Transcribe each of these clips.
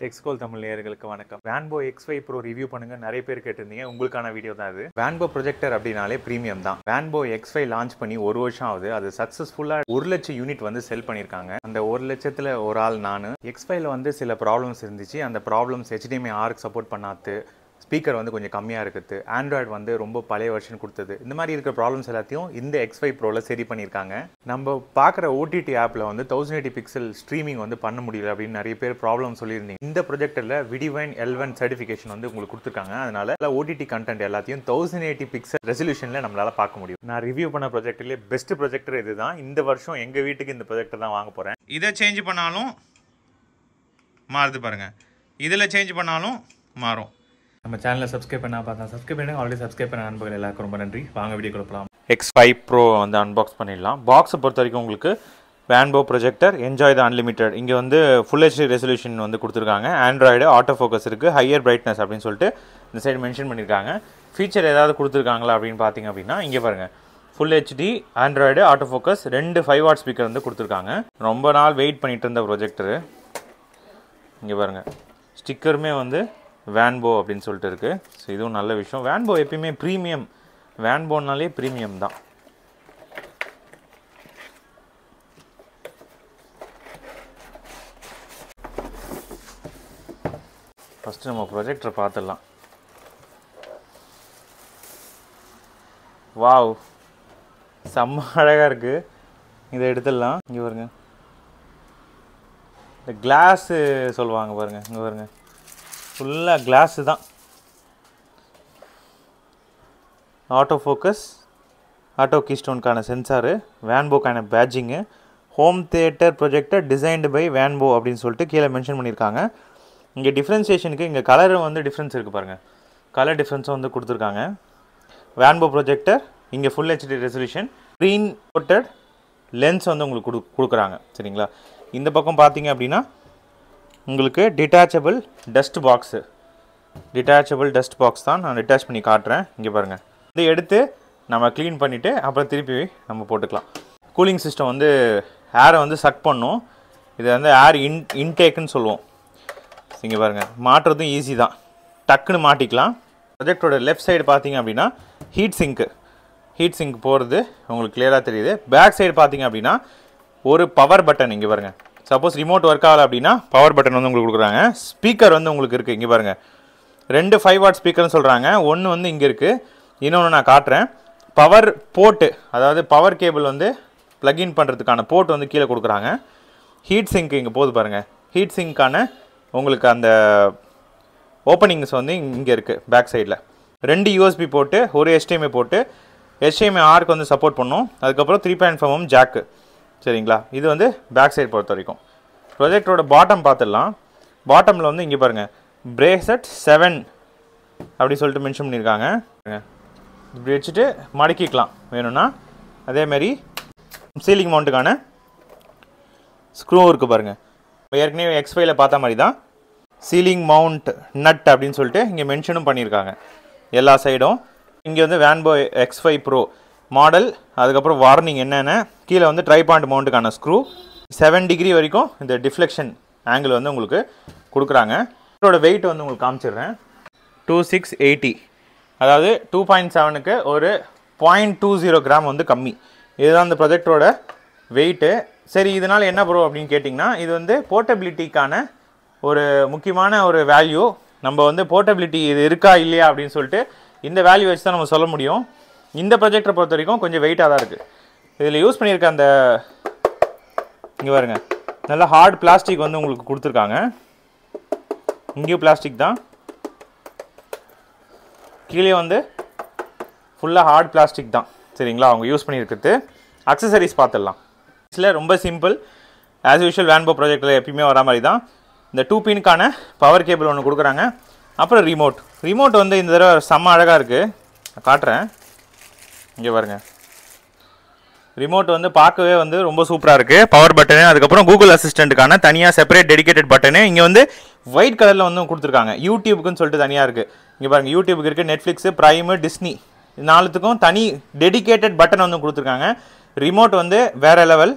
டெக்ஸ்கோல் தமிழ் நேயர்களுக்கு வணக்கம். Vanbo X5 Pro review பண்ணுங்க நிறைய பேர் கேட்டிருந்தீங்க. உங்களுக்கான வீடியோ தான் இது. Vanbo ப்ரொஜெக்டர் அப்படினாலே பிரீமியம் தான். Vanbo X5 லான்ச் பண்ணி ஒரு வருஷம் ஆகுது. அது சக்சஸ்ஃபுல்லா 1 லட்சம் யூனிட் வந்து செல் பண்ணிருக்காங்க. அந்த 1 லட்சத்துல ஒரு ஆள் நானு. X5ல வந்து சில ப்ராப்ளம்ஸ் இருந்துச்சு. அந்த ப்ராப்ளம்ஸ் HDMI ஆர்க்கு சப்போர்ட் பண்ணாது, ஸ்பீக்கர் வந்து கொஞ்சம் கம்மியாக இருக்குது, ஆண்ட்ராய்டு வந்து ரொம்ப பழைய வெர்ஷன் கொடுத்தது, இந்த மாதிரி இருக்கிற ப்ராப்ளம்ஸ் எல்லாத்தையும் இந்த X5 ப்ரோவில் சரி பண்ணியிருக்காங்க. நம்ம பார்க்குற ஓடிடி ஆப்பில் வந்து 1080 பிக்சல் ஸ்ட்ரீமிங் வந்து பண்ண முடியல அப்படின்னு நிறைய பேர் ப்ராப்ளம் சொல்லியிருந்தீங்க. இந்த ப்ரொஜெக்டரில் விடிவைன் L1 சர்டிஃபிகேஷன் வந்து உங்களுக்கு கொடுத்துருக்காங்க. அதனால ஓடிடி கண்டென்ட் எல்லாத்தையும் 1080 பிக்சல் ரெசல்யூஷனில் நம்மளால் பார்க்க முடியும். நான் ரிவ்யூ பண்ண ப்ரொஜெக்டர்லேயே பெஸ்ட் ப்ரொஜெக்டர் இது தான். இந்த வருஷம் எங்கள் வீட்டுக்கு இந்த ப்ரொஜெக்டர் தான் வாங்க போகிறேன். இதை சேஞ்ச் பண்ணாலும் மாறுது பாருங்கள், இதில் சேஞ்ச் பண்ணாலும் மாறும். நம்ம சேனலை சப்ஸ்கிரைப் பண்ணா பார்த்தா சப்ஸ்கிரைப் பண்ணுங்க. ஆல்ரெடி சப்ஸ்கிரைப் பண்ண நண்பர்கள் எல்லாருக்கும் ரொம்ப நன்றி. வாங்க வீடியோ கொடுக்கலாம். X5 Pro வந்து அன்பாக்ஸ் பண்ணிடலாம். பாக்ஸை பொறுத்த வரைக்கும் உங்களுக்கு Vanbo projector enjoy the unlimited, இங்கே வந்து ஃபுல் ஹெச்டி ரெசல்யூஷன் வந்து கொடுத்துருக்காங்க. ஆண்ட்ராய்டு ஆட்டோ ஃபோக்கஸ் இருக்குது, ஹையர் பிரைட்னஸ் அப்படின்னு சொல்லிட்டு இந்த சைடு மென்ஷன் பண்ணியிருக்காங்க. ஃபீச்சர் ஏதாவது கொடுத்துருக்காங்களா அப்படின்னு பார்த்தீங்க அப்படின்னா இங்கே பாருங்கள், full HD Android auto focus, 2 5 watt speaker வந்து கொடுத்துருக்காங்க. ரொம்ப நாள் வெயிட் பண்ணிட்டு இருந்த ப்ரொஜெக்டரு. இங்கே பாருங்கள், ஸ்டிக்கருமே வந்து Vanbo அப்படின்னு சொல்லிட்டு இருக்குது. ஸோ இதுவும் நல்ல விஷயம். Vanbo எப்பயுமே ப்ரீமியம், Vanboனாலே ப்ரீமியம் தான். ஃபஸ்ட்டு நம்ம ப்ரொஜெக்டரை பார்த்துடலாம். வாவ், செம்ம அழகாக இருக்குது. இதை எடுத்துடலாம். இங்கே பாருங்க, இந்த கிளாஸு சொல்லுவாங்க பாருங்கள், இங்கே பாருங்கள், ஃபுல்லாக கிளாஸு தான். ஆட்டோ ஃபோக்கஸ், ஆட்டோ கீஸ்டோனுக்கான சென்சாரு, Vanboக்கான பேட்ஜிங்கு, home theatre projector designed by Vanbo அப்படின்னு சொல்லிட்டு கீழே மென்ஷன் பண்ணியிருக்காங்க. இங்கே டிஃப்ரென்சியேஷனுக்கு இங்கே கலரும் வந்து டிஃப்ரென்ஸ் இருக்குது பாருங்கள், கலர் டிஃப்ரென்ஸும் வந்து கொடுத்துருக்காங்க. Vanbo ப்ரொஜெக்டர் இங்கே full HD resolution, screen coated lens வந்து உங்களுக்கு கொடுக்குறாங்க. சரிங்களா? இந்த பக்கம் பார்த்தீங்க அப்படின்னா உங்களுக்கு detachable dust box, detachable dust box தான். நான் டிட்டாச் பண்ணி காட்டுறேன். இங்கே பாருங்கள், இதை எடுத்து நம்ம க்ளீன் பண்ணிவிட்டு அப்புறம் திருப்பி நம்ம போட்டுக்கலாம். கூலிங் சிஸ்டம் வந்து ஏரை வந்து சக் பண்ணும். இது வந்து ஏர் இன்டேக்குன்னு சொல்லுவோம். இங்கே பாருங்கள், மாட்டுறதும் ஈஸி தான், டக்குன்னு மாட்டிக்கலாம். ப்ரொஜெக்டரோட லெஃப்ட் சைடு பார்த்தீங்க அப்படின்னா ஹீட் சிங்க் போகிறது உங்களுக்கு கிளியராக தெரியுது. பேக் சைடு பார்த்தீங்க அப்படின்னா ஒரு பவர் பட்டன். இங்கே பாருங்கள், சப்போஸ் ரிமோட் ஒர்க் ஆகலை அப்படின்னா பவர் பட்டன் வந்து உங்களுக்கு கொடுக்குறாங்க. ஸ்பீக்கர் வந்து உங்களுக்கு இருக்குது. இங்கே பாருங்கள், 2 5 வாட் ஸ்பீக்கர்னு சொல்கிறாங்க. ஒன்று வந்து இங்கே இருக்குது, இன்னொன்று நான் காட்டுறேன். பவர் போர்ட்டு, அதாவது பவர் கேபிள் வந்து ப்ளக்இன் பண்ணுறதுக்கான போர்ட் வந்து கீழே கொடுக்குறாங்க. ஹீட் சிங்க் இங்கே போகுது பாருங்கள், ஹீட் சிங்க்கான உங்களுக்கு அந்த ஓப்பனிங்ஸ் வந்து இங்கே இருக்குது பேக் சைடில். 2 USB போட்டு, ஒரு HDMI போட்டு, HDMI ஆர்க்கு வந்து சப்போர்ட் பண்ணும். அதுக்கப்புறம் 3.5mm ஜாக்கு. சரிங்களா? இது வந்து பேக் சைடு பொறுத்த வரைக்கும். ப்ரொஜெக்டரோட பாட்டம் பார்த்துடலாம். பாட்டமில் வந்து இங்கே பாருங்கள், பிரேசட் 7 அப்படி சொல்லிட்டு மென்ஷன் பண்ணியிருக்காங்க. இப்படி வச்சுட்டு மடக்கிக்கலாம் வேணும்னா. அதேமாரி சீலிங் மவுண்ட்டுக்கான ஸ்க்ரூ இருக்குது பாருங்கள். ஏற்கனவே X5ல பார்த்த மாதிரி தான் சீலிங் மவுண்ட் நட் அப்படின்னு சொல்லிட்டு இங்கே மென்ஷனும் பண்ணியிருக்காங்க எல்லா சைடும். இங்கே வந்து Vanbo X5 Pro மாடல், அதுக்கப்புறம் வார்னிங் என்னென்ன, கீழே வந்து ட்ரைபாண்ட் மவுண்ட்டுக்கான ஸ்க்ரூ, 7 டிகிரி வரைக்கும் இந்த டிஃப்ளெக்ஷன் ஆங்கிள் வந்து உங்களுக்கு கொடுக்குறாங்க. இதோட வெயிட் வந்து உங்களுக்கு காமிச்சிடுறேன். 2680, அதாவது 2.7க்கு ஒரு 0.20 கிராம் வந்து கம்மி. இதுதான் இந்த ப்ரொஜெக்டரோட வெயிட்டு. சரி, இதனால் என்ன ப்ரோ அப்படின்னு கேட்டிங்கன்னா, இது வந்து போர்ட்டபிலிட்டிக்கான ஒரு முக்கியமான ஒரு வேல்யூ. நம்ம வந்து போர்ட்டபிலிட்டி இது இருக்கா இல்லையா அப்படின்னு சொல்லிட்டு இந்த வேல்யூ வச்சு தான் நம்ம சொல்ல முடியும். இந்த ப்ரொஜெக்டரை பொறுத்த வரைக்கும் கொஞ்சம் வெயிட்டாக தான் இருக்குது. இதில் யூஸ் பண்ணியிருக்க அந்த இங்கே பாருங்க, நல்லா ஹார்ட் பிளாஸ்டிக் வந்து உங்களுக்கு கொடுத்துருக்காங்க. இங்கேயும் பிளாஸ்டிக் தான், கீழே வந்து ஃபுல்லாக ஹார்ட் பிளாஸ்டிக் தான். சரிங்களா? அவங்க யூஸ் பண்ணியிருக்கிறது. அக்சசரிஸ் பார்த்துடலாம். இதில் ரொம்ப சிம்பிள், ஆஸ் யூஷுவல் Vanbo ப்ரொஜெக்டில் எப்பயுமே வர மாதிரி தான். இந்த 2 பின்னுக்கான பவர் கேபிள் ஒன்று கொடுக்குறாங்க. அப்புறம் ரிமோட் வந்து இந்த தடவை செம்ம அழகாக இருக்குது, நான் காட்டுறேன். இங்கே பாருங்க, ரிமோட் வந்து பார்க்கவே வந்து ரொம்ப சூப்பராக இருக்குது. பவர் பட்டனு, அதுக்கப்புறம் கூகுள் அசிஸ்டண்ட்டுக்கான தனியாக செப்பரேட் டெடிகேட்டட் பட்டனு இங்கே வந்து ஒயிட் கலரில் வந்து கொடுத்துருக்காங்க. யூடியூபுக்குன்னு சொல்லிட்டு தனியாக இருக்குது. இங்கே பாருங்கள், யூடியூபுக்கு இருக்குது, நெட்ஃப்ளிக்ஸு, ப்ரைமு, டிஸ்னி, நாலுத்துக்கும் தனி டெடிகேட்டட் பட்டன் வந்து கொடுத்துருக்காங்க. ரிமோட் வந்து வேறு லெவல்.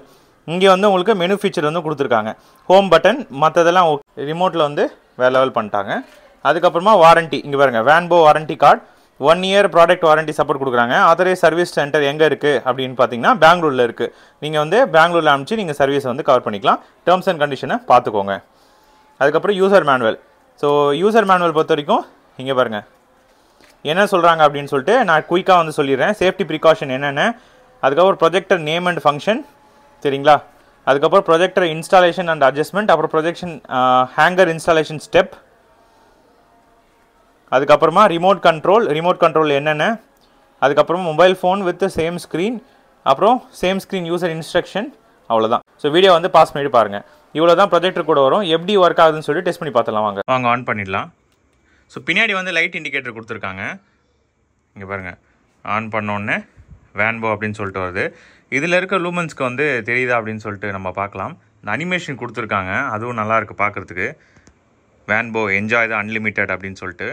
இங்கே வந்து உங்களுக்கு மெனு ஃபீச்சர் வந்து கொடுத்துருக்காங்க. ஹோம் பட்டன் மற்றதெல்லாம் ரிமோட்டில் வந்து வேறு லெவல் பண்ணிட்டாங்க. அதுக்கப்புறமா வாரண்ட்டி இங்கே பாருங்கள், Vanbo warranty card 1 year product warranty support கொடுக்குறாங்க. ஆத்தரைஸ் சர்வீஸ் சென்டர் எங்கே இருக்குது அப்படின்னு பார்த்தீங்கன்னா பெங்களூரில் இருக்குது. நீங்கள் வந்து பெங்களூரில் அனுப்பிச்சு நீங்கள் சர்வீஸை வந்து கவர் பண்ணிக்கலாம். டேர்ம்ஸ் அண்ட் கண்டிஷனை பார்த்துக்கோங்க. அதுக்கப்புறம் user manual. So user manual பொறுத்த வரைக்கும் இங்கே பாருங்கள் என்ன சொல்கிறாங்க அப்படின்னு சொல்லிட்டு நான் குயிக்காக வந்து சொல்லிடுறேன். சேஃப்டி ப்ரிகாஷன் என்னென்ன, அதுக்கப்புறம் ப்ரொஜெக்டர் நேம் அண்ட் ஃபங்க்ஷன், சரிங்களா. அதுக்கப்புறம் ப்ரொஜெக்டர் இன்ஸ்டாலேஷன் அண்ட் அட்ஜஸ்ட்மெண்ட், அப்புறம் ப்ரொஜெக்ஷன் ஹேங்கர் இன்ஸ்டாலேஷன் ஸ்டெப், அதுக்கப்புறமா ரிமோட் கண்ட்ரோல் என்னென்ன, அதுக்கப்புறம் mobile phone with same screen, அப்புறம் சேம் ஸ்க்ரீன் யூசர் இன்ஸ்ட்ரக்ஷன், அவ்வளோதான். ஸோ வீடியோ வந்து பாஸ் பண்ணிட்டு பாருங்கள். இவ்வளோ தான் ப்ரொஜெக்டர் கூட வரும். எப்படி ஒர்க் ஆகுதுன்னு சொல்லிட்டு டெஸ்ட் பண்ணி பார்த்துலாம். வாங்க ஆன் பண்ணிடலாம். ஸோ பின்னாடி வந்து லைட் இண்டிகேட்டர் கொடுத்துருக்காங்க. இங்கே பாருங்கள், ஆன் பண்ணோன்னே வேன்போ அப்படின்னு சொல்லிட்டு வருது. இதில் இருக்க லூமன்ஸ்க்கு வந்து தெரியுதா அப்படின்னு சொல்லிட்டு நம்ம பார்க்கலாம். இந்த அனிமேஷன் கொடுத்துருக்காங்க, அதுவும் நல்லாயிருக்கு பார்க்குறதுக்கு. வேன்போ என்ஜாய் த அன்லிமிட்டட் அப்படின்னு சொல்லிட்டு.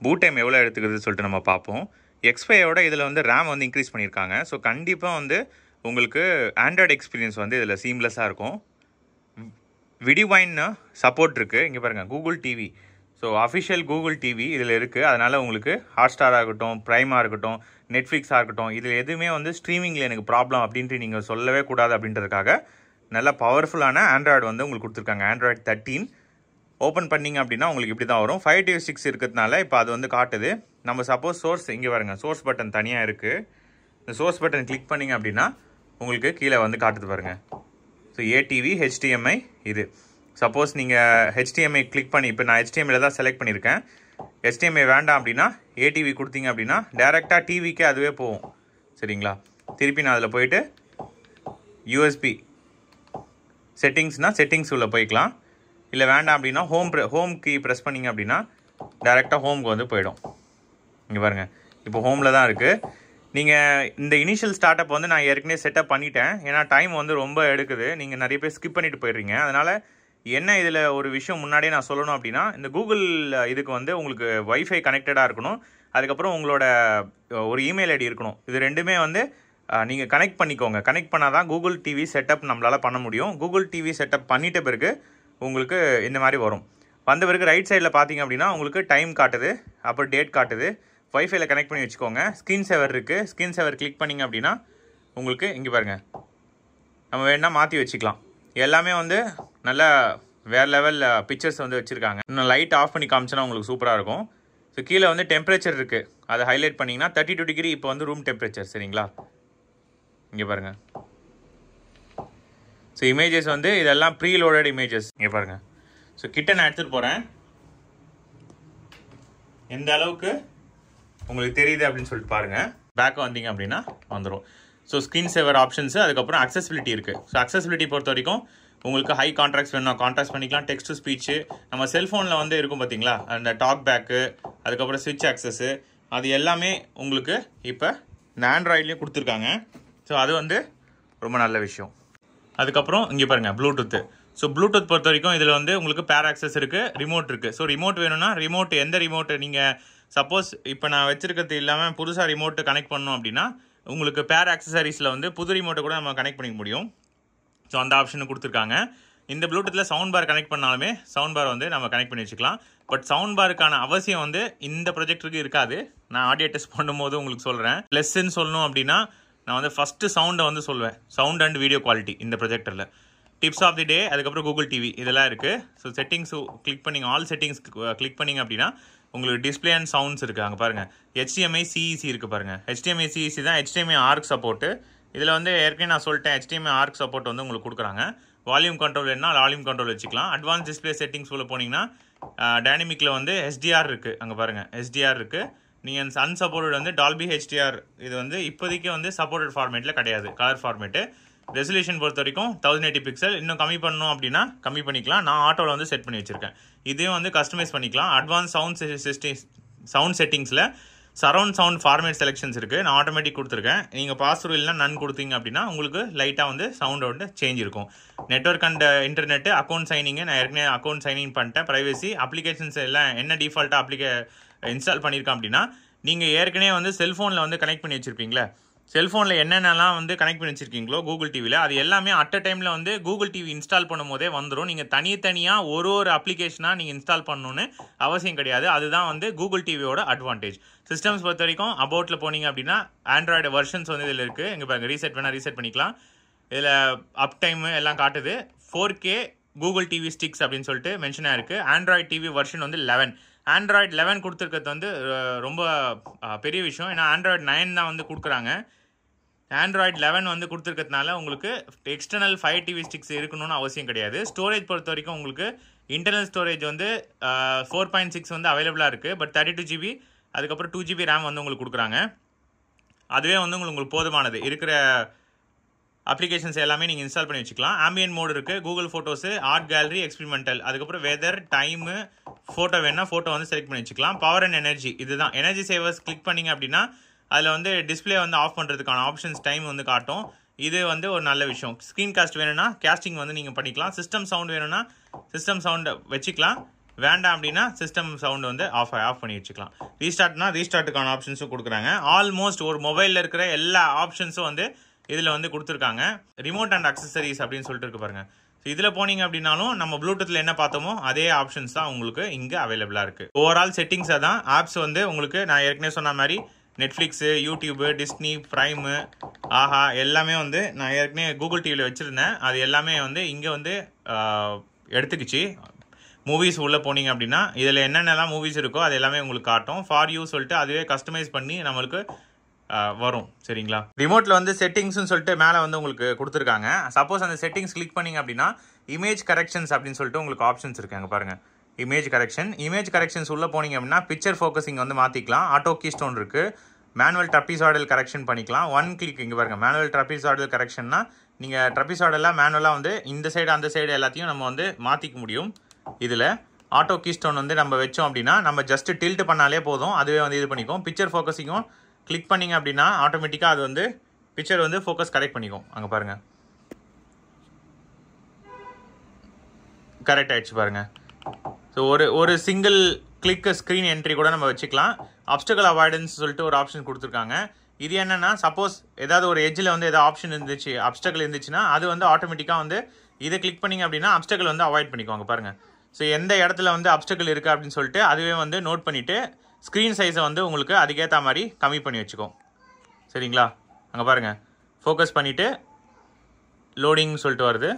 பூட் டைம் எவ்வளோ எடுத்துக்கிறதுன்னு சொல்லிட்டு நம்ம பார்ப்போம். X5யோட இதில் வந்து ரேம் வந்து இன்க்ரீஸ் பண்ணியிருக்காங்க. ஸோ கண்டிப்பாக வந்து உங்களுக்கு ஆண்ட்ராய்டு எக்ஸ்பீரியன்ஸ் வந்து இதில் சீம்லெஸ்ஸாக இருக்கும். விடிவைன் சப்போர்ட் இருக்குது. இங்கே பாருங்கள், Google TV. So official Google TV இதில் இருக்குது. அதனால் உங்களுக்கு ஹாட்ஸ்டாராக இருக்கட்டும், ப்ரைமாக இருக்கட்டும், நெட்ஃப்ளிக்ஸாக இருக்கட்டும், இதில் எதுவுமே வந்து ஸ்ட்ரீமிங்கில் எனக்கு ப்ராப்ளம் அப்படின்ட்டு நீங்கள் சொல்லவே கூடாது அப்படின்றதுக்காக நல்ல பவர்ஃபுல்லான ஆண்ட்ராய்டு வந்து உங்களுக்கு கொடுத்துருக்காங்க. ஆண்ட்ராய்டு 13 ஓப்பன் பண்ணிங்க அப்படின்னா உங்களுக்கு இப்படி தான் வரும். 5.6 இருக்கிறதுனால இப்போ அது வந்து காட்டுது. நம்ம சப்போஸ் சோர்ஸ் இங்கே பாருங்கள், சோர்ஸ் பட்டன் தனியாக இருக்குது. இந்த சோர்ஸ் பட்டன் கிளிக் பண்ணிங்க அப்படின்னா உங்களுக்கு கீழே வந்து காட்டுது பாருங்கள். ஸோ ஏடிவி HDMI இது. சப்போஸ் நீங்கள் HDMI கிளிக் பண்ணி, இப்போ நான் HDMI தான் செலக்ட் பண்ணியிருக்கேன். HDMI வேண்டாம் அப்படின்னா ஏடிவி கொடுத்தீங்க அப்படின்னா டேரெக்டாக டிவிக்கே அதுவே போகும், சரிங்களா. திருப்பி நான் அதில் போயிட்டு USB செட்டிங்ஸ்னால் செட்டிங்ஸ் உள்ள போய்க்கலாம். இல்லை வேண்டாம் அப்படின்னா ஹோம் கீ ப்ரெஸ் பண்ணிங்க அப்படின்னா டேரெக்டாக ஹோம்க்கு வந்து போயிடும். இங்கே பாருங்கள், இப்போ ஹோமில் தான் இருக்குது. நீங்கள் இந்த இனிஷியல் ஸ்டார்ட் வந்து நான் ஏற்கனவே செட்டப் பண்ணிட்டேன். ஏன்னா டைம் வந்து ரொம்ப எடுக்குது. நீங்கள் நிறைய பேர் ஸ்கிப் பண்ணிட்டு போயிடுறீங்க. அதனால் என்ன இதில் ஒரு விஷயம் முன்னாடியே நான் சொல்லணும் அப்படின்னா, இந்த கூகுள் இதுக்கு வந்து உங்களுக்கு வைஃபை கனெக்டடாக இருக்கணும். அதுக்கப்புறம் உங்களோட ஒரு இமெயில் ஐடி இருக்கணும். இது ரெண்டுமே வந்து நீங்கள் கனெக்ட் பண்ணிக்கோங்க. கனெக்ட் பண்ணால் தான் கூகுள் டிவி செட்டப் நம்மளால் பண்ண முடியும். கூகுள் டிவி செட்டப் பண்ணிட்ட பிறகு உங்களுக்கு இந்த மாதிரி வரும். வந்த பிறகு ரைட் சைடில் பார்த்தீங்க அப்படின்னா உங்களுக்கு டைம் காட்டுது, அப்புறம் டேட் காட்டுது. வைஃபைல கனெக்ட் பண்ணி வச்சுக்கோங்க. ஸ்க்ரீன் சேவர் இருக்குது. ஸ்க்ரீன் சேவர் கிளிக் பண்ணிங்க அப்படின்னா உங்களுக்கு இங்கே பாருங்கள், நம்ம வேணால் மாற்றி வச்சுக்கலாம். எல்லாமே வந்து நல்லா வேறு லெவல் பிக்சர்ஸ் வந்து வச்சுருக்காங்க. இன்னும் லைட் ஆஃப் பண்ணி காமிச்சோன்னா உங்களுக்கு சூப்பராக இருக்கும். ஸோ கீழே வந்து டெம்பரேச்சர் இருக்குது, அதை ஹைலைட் பண்ணிங்கன்னா 32 டிகிரி இப்போ வந்து ரூம் டெம்பரேச்சர், சரிங்களா. இங்கே பாருங்கள். ஸோ இமேஜஸ் வந்து இதெல்லாம் ப்ரீ லோடட் இமேஜஸ். இங்கே பாருங்கள். ஸோ கிட்ட நான் எடுத்துகிட்டு போகிறேன், எந்த அளவுக்கு உங்களுக்கு தெரியுது அப்படின்னு சொல்லிட்டு பாருங்கள். பேக் வந்தீங்க அப்படின்னா வந்துடும். ஸோ ஸ்க்ரீன் சேவர் ஆப்ஷன்ஸு, அதுக்கப்புறம் அக்சசிபிலிட்டி இருக்குது. ஸோ அக்சசிபிலிட்டி பொறுத்த வரைக்கும் உங்களுக்கு ஹை கான்ட்ராக்ட்ஸ் வேணும், கான்ட்ராக்ட் பண்ணிக்கலாம். டெக்ஸ்ட் டு ஸ்பீச்சு, நம்ம செல்ஃபோனில் வந்து இருக்கும் பார்த்தீங்களா, அந்த டாக் பேக்கு, அதுக்கப்புறம் ஸ்விட்ச் ஆக்சஸ்ஸு, அது எல்லாமே உங்களுக்கு இப்போ இந்த ஆண்ட்ராய்ட்லேயும் கொடுத்துருக்காங்க. ஸோ அது வந்து ரொம்ப நல்ல விஷயம். அதுக்கப்புறம் இங்கே பாருங்கள், ப்ளூடூத்து. ஸோ ப்ளூடூத் பொறுத்த வரைக்கும் இதில் வந்து உங்களுக்கு பேர் ஆக்சஸ் இருக்குது, ரிமோட் இருக்குது. ஸோ ரிமோட் வேணும்னா ரிமோட், எந்த ரிமோட்டு நீங்கள் சப்போஸ் இப்போ நான் வச்சுருக்கிறது இல்லாமல் புதுசாக ரிமோட்டு கனெக்ட் பண்ணணும் அப்படின்னா உங்களுக்கு பேர் ஆக்சசரிஸில் வந்து புது ரிமோட்டை கூட நம்ம கனெக்ட் பண்ணிக்க முடியும். ஸோ அந்த ஆப்ஷனு கொடுத்துருக்காங்க. இந்த ப்ளூடூத்தில் சவுண்ட் பார் கனெக்ட் பண்ணாலுமே சவுண்ட் பார் வந்து நம்ம கனெக்ட் பண்ணி வச்சுக்கலாம். பட் சவுண்ட் பாருக்கான அவசியம் வந்து இந்த ப்ரொஜெக்டருக்கு இருக்காது. நான் ஆடியோ டெஸ்ட் பண்ணும்போது உங்களுக்கு சொல்கிறேன். ப்ளஸ்ன்னு சொல்லணும் அப்படின்னா நான் வந்து ஃபஸ்ட்டு சவுண்டை வந்து சொல்லுவேன். சவுண்ட் அண்ட் வீடியோ குவாலிட்டி இந்த ப்ரொஜெக்டரில். டிப்ஸ் ஆஃப் தி டே, அதுக்கப்புறம் கூகுள் டிவி இதெல்லாம் இருக்குது. ஸோ செட்டிங்ஸ் கிளிக் பண்ணிங்க, ஆல் செட்டிங்ஸ் கிளிக் பண்ணிங்க அப்படின்னா உங்களுக்கு டிஸ்பிளே அண்ட் சவுண்ட்ஸ் இருக்குது. அங்கே பாருங்கள், HDMI CEC இருக்குது பாருங்கள். HDMI CEC தான் HDMI ARC சப்போர்ட்டு. இதில் வந்து ஏற்கனவே நான் சொல்லிட்டேன், HDMI ARC சப்போர்ட் வந்து உங்களுக்கு கொடுக்குறாங்க. வால்யூம் கண்ட்ரோல் வேணுன்னா வால்யூம் கண்ட்ரோல் வச்சுக்கலாம். அட்வான்ஸ் டிஸ்பிளே செட்டிங்ஸ் உள்ள போனீங்கன்னா டைனமிக்கில் வந்து SDR இருக்குது. அங்கே பாருங்கள், SDR இருக்குது. நீங்கள் அன்சப்போர்ட்டட் வந்து டால்பி HDR, இது வந்து இப்போதைக்கு வந்து சப்போர்ட்டட் ஃபார்மேட்டில் கிடையாது, கலர் ஃபார்மேட்டு. ரெசல்யூஷன் பொறுத்த வரைக்கும் 1080 பிக்சல். இன்னும் கம்மி பண்ணணும் அப்படின்னா கம்மி பண்ணிக்கலாம். நான் ஆட்டோவில் வந்து செட் பண்ணி வச்சுருக்கேன். இதையும் வந்து கஸ்டமைஸ் பண்ணிக்கலாம். அட்வான்ஸ் சவுண்ட் செட்டிங்ஸில் சரௌண்ட் சவுண்ட் ஃபார்மேட் செலெக்ஷன்ஸ் இருக்குது. நான் ஆட்டோமேட்டிக் கொடுத்துருக்கேன். நீங்கள் பாஸ்வேர்டு இல்லைனா நன் கொடுத்தீங்க அப்படின்னா உங்களுக்கு லைட்டாக வந்து சவுண்டை வந்து சேஞ்ச் இருக்கும். Network and internet, account shining நான் ஏற்கனவே அக்கௌண்ட் சைனிங் பண்ணிட்டேன். ப்ரைவசி அப்ளிகேஷன்ஸ் எல்லாம் என்ன டிஃபால்ட்டாக இன்ஸ்டால் பண்ணியிருக்கேன் அப்படின்னா நீங்கள் ஏற்கனவே வந்து செல்ஃபோனில் வந்து கனெக்ட் பண்ணி வச்சுருப்பீங்களே, செல்ஃபோனில் என்னென்னலாம் வந்து கனெக்ட் பண்ணி வச்சுருக்கீங்களோ கூகுள் டிவியில் அது எல்லாமே அட் அ டைமில் வந்து கூகுள் டிவி இன்ஸ்டால் பண்ணும் போதே வந்துடும். நீங்கள் தனித்தனியாக ஒரு அப்ளிகேஷனாக நீங்கள் இன்ஸ்டால் பண்ணணுன்னு அவசியம் கிடையாது. அதுதான் வந்து கூகுள் டிவியோட அட்வான்டேஜ். சிஸ்டம்ஸ் பொறுத்த வரைக்கும் அபவுட்டில் போனீங்க அப்படின்னா ஆண்ட்ராய்டு வெர்ஷன்ஸ் வந்து இதில் இருக்குது. இங்கே பாருங்கள், ரீசெட் வேணால் ரீசெட் பண்ணிக்கலாம். இதில் அப் டைமு எல்லாம் காட்டுது. 4K கூகுள் டிவி ஸ்டிக்ஸ் அப்படின்னு சொல்லிட்டு மென்ஷனாக இருக்குது. ஆண்ட்ராய்டு டிவி வெர்ஷன் வந்து 11. ஆண்ட்ராய்டு 11 கொடுத்துருக்கிறது வந்து ரொம்ப பெரிய விஷயம். ஏன்னா ஆண்ட்ராய்டு 9 தான் வந்து கொடுக்குறாங்க. ஆண்ட்ராய்டு 11 வந்து கொடுத்துருக்கிறதுனால உங்களுக்கு எக்ஸ்டர்னல் 5 டிவி ஸ்டிக்ஸ் இருக்கணும்னு அவசியம் கிடையாது. ஸ்டோரேஜ் பொறுத்த வரைக்கும் உங்களுக்கு இன்டர்னல் ஸ்டோரேஜ் வந்து 4.6 வந்து அவைலபிளாக இருக்குது. பட் 32 GB அதுக்கப்புறம் 2 GB ரேம் வந்து உங்களுக்கு கொடுக்குறாங்க. அதுவே வந்து உங்களுக்கு போதுமானது. இருக்கிற அப்ளிகேஷன்ஸ் எல்லாமே நீங்கள் இன்ஸ்டால் பண்ணி வச்சுக்கலாம். ஆம்பியன்ட் மோடு இருக்குது, Google photos, art gallery, experimental, அதுக்கப்புறம் வெதர், டைமு, ஃபோட்டோ வேணால் ஃபோட்டோ வந்து செலக்ட் பண்ணி வச்சுக்கலாம். பவர் அண்ட் எனர்ஜி, இதுதான் எனர்ஜி சேவர்ஸ். கிளிக் பண்ணிங்க அப்படின்னா அதில் வந்து டிஸ்பிளே வந்து ஆஃப் பண்ணுறதுக்கான ஆப்ஷன்ஸ் டைம் வந்து காட்டும். இது வந்து ஒரு நல்ல விஷயம். ஸ்க்ரீன் காஸ்ட் வேணும்னா கேஸ்டிங் வந்து நீங்கள் பண்ணிக்கலாம். சிஸ்டம் சவுண்ட் வேணும்னா சிஸ்டம் சவுண்டை வச்சுக்கலாம். வேண்டாம் அப்படின்னா சிஸ்டம் சவுண்ட் வந்து ஆஃப் பண்ணி வச்சுக்கலாம். ரீஸ்டார்ட்னா ரீஸ்டார்ட்டுக்கான ஆப்ஷன்ஸும் கொடுக்குறாங்க. ஆல்மோஸ்ட் ஒரு மொபைலில் இருக்கிற எல்லா ஆப்ஷன்ஸும் வந்து இதில் வந்து கொடுத்துருக்காங்க. ரிமோட் அண்ட் அக்சசரிஸ் அப்படின்னு சொல்லிட்டு இருக்கு பாருங்க. ஸோ இதில் போனீங்க அப்படின்னாலும் நம்ம ப்ளூடூத்தில் என்ன பார்த்தோமோ அதே ஆப்ஷன்ஸ் தான் உங்களுக்கு இங்கே அவைலபிளாக இருக்குது. ஓவரால் செட்டிங்ஸை தான் ஆப்ஸ் வந்து உங்களுக்கு நான் ஏற்கனவே சொன்ன மாதிரி நெட்ஃப்ளிக்ஸு, யூடியூபு, டிஸ்னி, ப்ரைமு, ஆஹா எல்லாமே வந்து நான் ஏற்கனவே கூகுள் டிவியில் வச்சுருந்தேன். அது எல்லாமே வந்து இங்கே வந்து எடுத்துக்கிச்சு. மூவிஸ் உள்ளே போனீங்க அப்படின்னா இதில் என்னென்னலாம் மூவிஸ் இருக்கோ அது எல்லாமே உங்களுக்கு காட்டும். ஃபார் யூ சொல்லிட்டு அதுவே கஸ்டமைஸ் பண்ணி நம்மளுக்கு வரும். சரிங்களா? ரிமோட்டில் வந்து செட்டிங்ஸ்னு சொல்லிட்டு மேலே வந்து உங்களுக்கு கொடுத்துருக்காங்க. சப்போஸ் அந்த செட்டிங்ஸ் கிளிக் பண்ணிங்க அப்படின்னா இமேஜ் கரெக்ஷன்ஸ் அப்படின்னு சொல்லிட்டு உங்களுக்கு ஆப்ஷன்ஸ் இருக்காங்க பாருங்கள். இமேஜ் கரெக்ஷன்ஸ் உள்ளே போனீங்க அப்படின்னா பிக்சர் ஃபோக்கஸிங் வந்து மாற்றிக்கலாம். ஆட்டோ கீஸ்டோன் இருக்குது. மேனுவல் ட்ரபிசாய்டல் கரெக்ஷன் பண்ணிக்கலாம். 1 கிளிக் இங்கே பாருங்கள். மேனுவல் ட்ரபிசாய்டல் கரெக்ஷன்னா நீங்கள் ட்ரபிசாய்டலாக மேனுவலாக வந்து இந்த சைடு அந்த சைடு எல்லாத்தையும் நம்ம வந்து மாற்றிக்க முடியும். இதில் ஆட்டோ கீஸ்டோன் வந்து நம்ம வச்சோம் அப்படின்னா நம்ம ஜஸ்ட் டில்ட் பண்ணாலே போதும், அதுவே வந்து இது பண்ணிக்கும். பிக்சர் ஃபோக்கஸிங்கும் கிளிக் பண்ணிங்க அப்படின்னா ஆட்டோமேட்டிக்காக அது வந்து பிக்சர் வந்து ஃபோக்கஸ் கரெக்ட் பண்ணிக்கும். அங்கே பாருங்கள், கரெக்ட் ஆகிடுச்சு பாருங்கள். ஸோ ஒரு சிங்கிள் கிளிக் ஸ்க்ரீன் என்ட்ரி கூட நம்ம வச்சுக்கலாம். அப்டக்கிள் அவாய்டன்ஸ் சொல்லிட்டு ஒரு ஆப்ஷன் கொடுத்துருக்காங்க. இது என்னென்னா சப்போஸ் ஏதாவது ஒரு எட்ஜில் வந்து ஏதாவது ஆப்ஷன் இருந்துச்சு, அப்டக்கிள் இருந்துச்சுன்னா அது வந்து ஆட்டோமேட்டிக்காக வந்து இதை கிளிக் பண்ணிங்க அப்படின்னா அப்டக்கிள் வந்து அவாய்ட் பண்ணிக்குவாங்க பாருங்கள். ஸோ எந்த இடத்துல வந்து அப்டக்கிள் இருக்குது அப்படின்னு சொல்லிட்டு அதுவே வந்து நோட் பண்ணிவிட்டு ஸ்க்ரீன் சைஸை வந்து உங்களுக்கு அதுக்கேற்ற மாதிரி கம்மி பண்ணி வச்சுக்கோம். சரிங்களா? அங்கே பாருங்கள், ஃபோக்கஸ் பண்ணிவிட்டு லோடிங் சொல்லிட்டு வருது.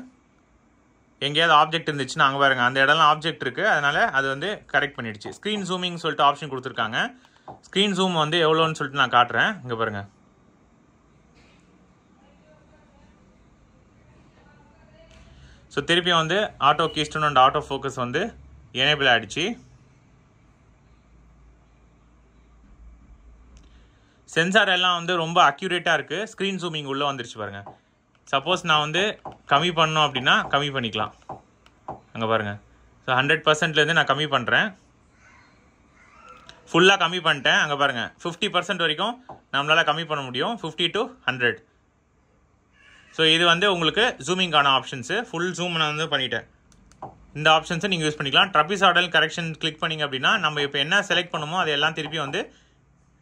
எங்கேயாவது ஆப்ஜெக்ட் இருந்துச்சுன்னா அங்கே பாருங்கள், அந்த இடம்லாம் ஆப்ஜெக்ட் இருக்குது, அதனால் அது வந்து கரெக்ட் பண்ணிடுச்சு. ஸ்க்ரீன் ஜூமிங் சொல்லிட்டு ஆப்ஷன் கொடுத்துருக்காங்க. ஸ்க்ரீன் ஜூம் வந்து எவ்வளோன்னு சொல்லிட்டு நான் காட்டுறேன். இங்கே பாருங்கள், ஸோ திருப்பியும் வந்து auto keystone and auto focus வந்து எனேபிள் ஆகிடுச்சு. சென்சார் எல்லாம் வந்து ரொம்ப அக்யூரேட்டாக இருக்குது. ஸ்க்ரீன் ஜூமிங் உள்ளே வந்துருச்சு பாருங்கள். சப்போஸ் நான் வந்து கம்மி பண்ணோம் அப்படின்னா கம்மி பண்ணிக்கலாம். அங்கே பாருங்கள், ஸோ 100%லேருந்து நான் கம்மி பண்ணுறேன். ஃபுல்லாக கம்மி பண்ணிட்டேன். அங்கே பாருங்கள், 50% வரைக்கும் நம்மளால் கம்மி பண்ண முடியும். 50 to 100. ஸோ இது வந்து உங்களுக்கு ஜூமிங்கான ஆப்ஷன்ஸு. ஃபுல் ஜூம் நான் வந்து பண்ணிட்டேன். இந்த ஆப்ஷன்ஸை நீங்கள் யூஸ் பண்ணிக்கலாம். ட்ரபிசாய்டல் கரெக்ஷன் கிளிக் பண்ணிங்க அப்படின்னா நம்ம இப்போ என்ன செலக்ட் பண்ணுமோ அது எல்லாம் திருப்பி வந்து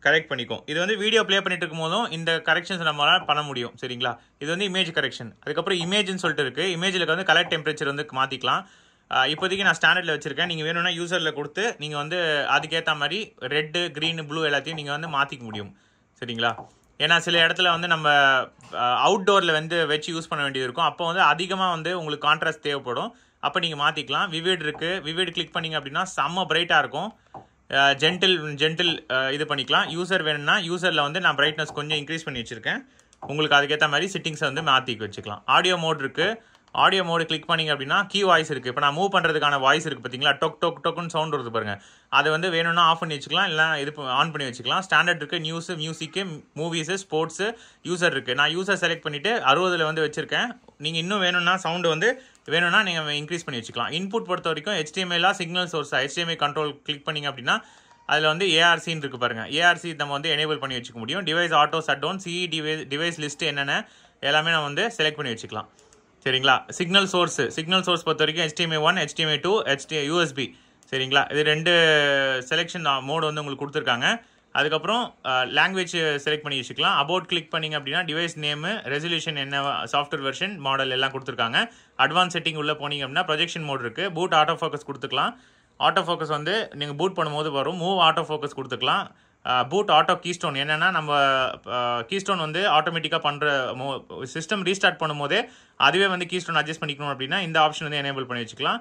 கரெக்ட் பண்ணிக்கும். இது வந்து வீடியோ ப்ளே பண்ணிட்டு இருக்கும் போதும் இந்த கரெக்ஷன்ஸ் நம்மளால் பண்ண முடியும். சரிங்களா? இது வந்து இமேஜ் கரெக்ஷன். அதுக்கப்புறம் இமேஜ்னு சொல்லிட்டு இருக்குது. இமேஜில் வந்து கலர் டெம்பரேச்சர் வந்து மாற்றிக்கலாம். இப்போதைக்கு நான் ஸ்டாண்டர்டில் வச்சுருக்கேன். நீங்கள் வேணும்னா யூசரில் கொடுத்து நீங்கள் வந்து அதுக்கேற்ற மாதிரி ரெட்டு, க்ரீன், ப்ளூ எல்லாத்தையும் நீங்கள் வந்து மாற்றிக்க முடியும். சரிங்களா? ஏன்னா சில இடத்துல வந்து நம்ம அவுட்டோரில் வந்து வச்சு யூஸ் பண்ண வேண்டியது இருக்கும். அப்போ வந்து அதிகமாக வந்து உங்களுக்கு கான்ட்ராஸ்ட் தேவைப்படும். அப்போ நீங்கள் மாற்றிக்கலாம். விவிட் இருக்குது. விவிட் கிளிக் பண்ணிங்க அப்படின்னா செம்ம பிரைட்டாக இருக்கும். ஜென்டில் இது பண்ணிக்கலாம். யூசர் வேணும்னா யூசரில் வந்து நான் பிரைட்னஸ் கொஞ்சம் இன்க்ரீஸ் பண்ணி வச்சுருக்கேன். உங்களுக்கு அதுக்கேற்ற மாதிரி செட்டிங்ஸை வந்து மாற்றிக்க வச்சுக்கலாம். ஆடியோ மோட் இருக்குது. ஆடியோ மோடு கிளிக் பண்ணிங்க அப்படின்னா கீ வாய்ஸ் இருக்குது. இப்போ நான் மூவ் பண்ணுறதுக்கான வாய்ஸ் இருக்குது பார்த்தீங்களா, டொக் டொக் டொக்குன்னு சவுண்ட் வருது பாருங்கள். அதை வந்து வேணும்னா ஆஃப் பண்ணி வச்சுக்கலாம், இல்லை இது ஆன் பண்ணி வச்சுக்கலாம். ஸ்டாண்டர்ட் இருக்குது. நியூஸு, மியூசிக்கு, மூவிஸு, ஸ்போர்ட்ஸு, யூசர் இருக்குது. நான் யூசர் செலக்ட் பண்ணிவிட்டு 60 வந்து வச்சுருக்கேன். நீங்கள் இன்னும் வேணும்னா சவுண்டு வந்து வேணும்னா நீங்கள் இன்க்ரீஸ் பண்ணி வச்சுக்கலாம். இன்புட் பொறுத்த வரைக்கும் HDMI signal source HDMI control click பண்ணிங்க அப்படின்னா அதில் வந்து ஏஆர்சின்னு இருக்குது பாருங்கள். ஏஆர்சி நம்ம வந்து எனேபிள் பண்ணி வச்சுக்க முடியும். Device auto shut down, CE device list என்னென்ன எல்லாமே நம்ம வந்து செலக்ட் பண்ணி வச்சுக்கலாம். சரிங்களா? சிக்னல் சோர்ஸ் பொறுத்த வரைக்கும் HDMI 1, HDMI 2, USB. சரிங்களா? இது 2 செலெக்ஷன் மோடு வந்து உங்களுக்கு கொடுத்துருக்காங்க. அதுக்கப்புறம் லாங்குவேஜ் செலக்ட் பண்ணி வச்சுக்கலாம். அபவுட் கிளிக் பண்ணிங்க அப்படின்னா டிவைஸ் நேமு, ரெசல்யூஷன் என்ன, சாஃப்ட்வேர் வெர்ஷன், மாடல் எல்லாம் கொடுத்துருக்காங்க. அட்வான்ஸ் செட்டிங் உள்ளே போனீங்க அப்படின்னா ப்ரொஜெக்ஷன் மோட் இருக்குது. பூட் ஆட்டோ ஃபோக்கஸ் கொடுத்துக்கலாம். ஆட்டோ ஃபோக்கஸ் வந்து நீங்கள் பூட் பண்ணும்போது வரும். மூவ் ஆட்டோ ஃபோக்கஸ் கொடுத்துக்கலாம். பூட் ஆட்டோ கீஸ்டோன் என்னென்னா நம்ம கீஸ்டோன் வந்து ஆட்டோமேட்டிக்காக பண்ணுற சிஸ்டம் ரீஸ்டார்ட் பண்ணும்போதே அதுவே வந்து கீஸ்டோன் அட்ஜஸ்ட் பண்ணிக்கணும் அப்படின்னா இந்த ஆப்ஷன் வந்து எனேபிள் பண்ணி வச்சுக்கலாம்.